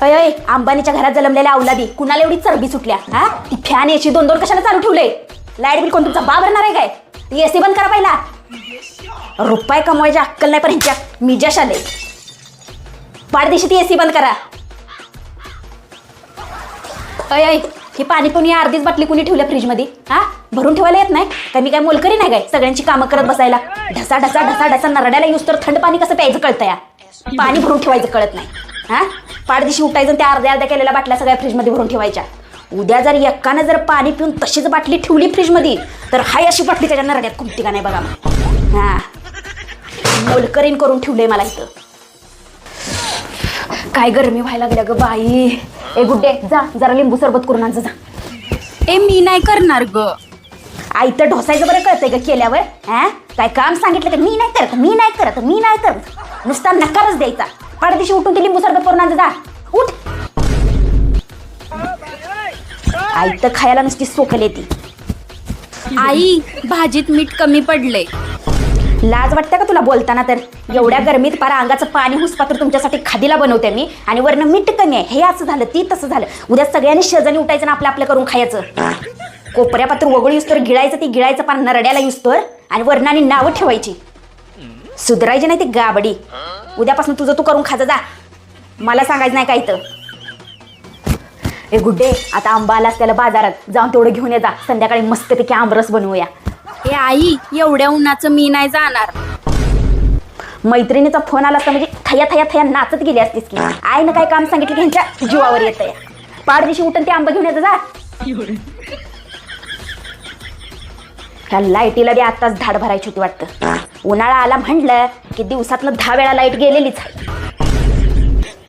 अय अय अंबानीच्या घरात जन्मलेल्या औलादी कुणाला एवढी चरबी सुटल्या? हा ती फॅन याची दोन दोन कशाला चालू ठेवले? लाईट बिल कोण तुमचा बा भरणार आहे काय? एसी बंद करा पहिला. रुपये कमवायची अक्कल नाही पण ह्यांच्या मिजाश आले. पाडदिशी ती एसी बंद करा. अय अय ही पाणी कोणी अर्धीच बाटली कोणी ठेवल्या फ्रीजमध्ये? हा भरून ठेवायला येत नाही का? मी काय मोलकरी नाही काय सगळ्यांची कामं करत बसायला? ढसा ढसा ढसा ढसा नरड्याला येऊस तर थंड पाणी कसं प्यायचं कळतं या? पाणी भरून ठेवायचं कळत नाही. हा पाडदिशी उठायचं त्या अर्ध्या अर्ध्या केलेल्या बाटल्या सगळ्या फ्रीजमध्ये भरून ठेवायच्या. उद्या जर एकानं जर पाणी पिऊन तशीच बाटली ठेवली फ्रीजमध्ये तर हाय अशी बाटली त्याच्या नरड्यात कुमती का नाही बघा. हा मोलकरीन करून ठेवलंय मला इथं. काय गरमी व्हायला लागल्या ग बाई. ए गुड्डे जा जरा लिंबू सरबत करून आण जा. ए मी नाही करणार ग. आई तर ढोसायचं बरं कळतंय ग केल्यावर. हा काय काम सांगितलं तर मी नाही करत मी नाही करत मी नाही करत नुसता नकारच द्यायचा. पाडदिशी उठून ती लिंबू सरबत करून आण जा. उठ. आई तर खायला नुसती सोकल येते. आई भाजीत मीठ कमी पडले. लाज वाटते का तुला बोलताना? तर एवढ्या गरमीत पारा अंगाचं पाणी हुसपात्र तुमच्यासाठी खादीला बनवते मी आणि वरनं मीठ कमी आहे. हे असं झालं ती तसं झालं. उद्या सगळ्यांनी शेजारी उठायचं ना आपलं आपलं करून खायचं. कोपऱ्या पात्र वगळी युस्तोर गिळायचं ती गिळायचं पान नरड्याला युस्तोर आणि वरणाने नावं ठेवायची. सुधरायची नाही ती गाबडी. उद्यापासून तुझं तू करून खायचं जा. मला सांगायचं नाही काय इथं. ए गुड्डे आता आंबा आलास त्याला बाजारात जाऊन तेवढं घेऊन ये जा. संध्याकाळी मस्तपैकी आमरस बनवूया. ए आई एवढ्या उन्हाचं मी नाही जाणार. मैत्रिणीचा फोन आला असता म्हणजे थया थया थया नाचत गेली असतीस की. आईनं काय काम सांगितलं की ह्यांच्या जीवावर येतंय. पाडदिशी उठून ते आंबा घेऊन येतं जा. ह्या लाईटीला बी आताच धाड भरायची होती वाटतं. उन्हाळा आला म्हटलं की दिवसातनं 10 वेळा लाईट गेलेलीच आहे.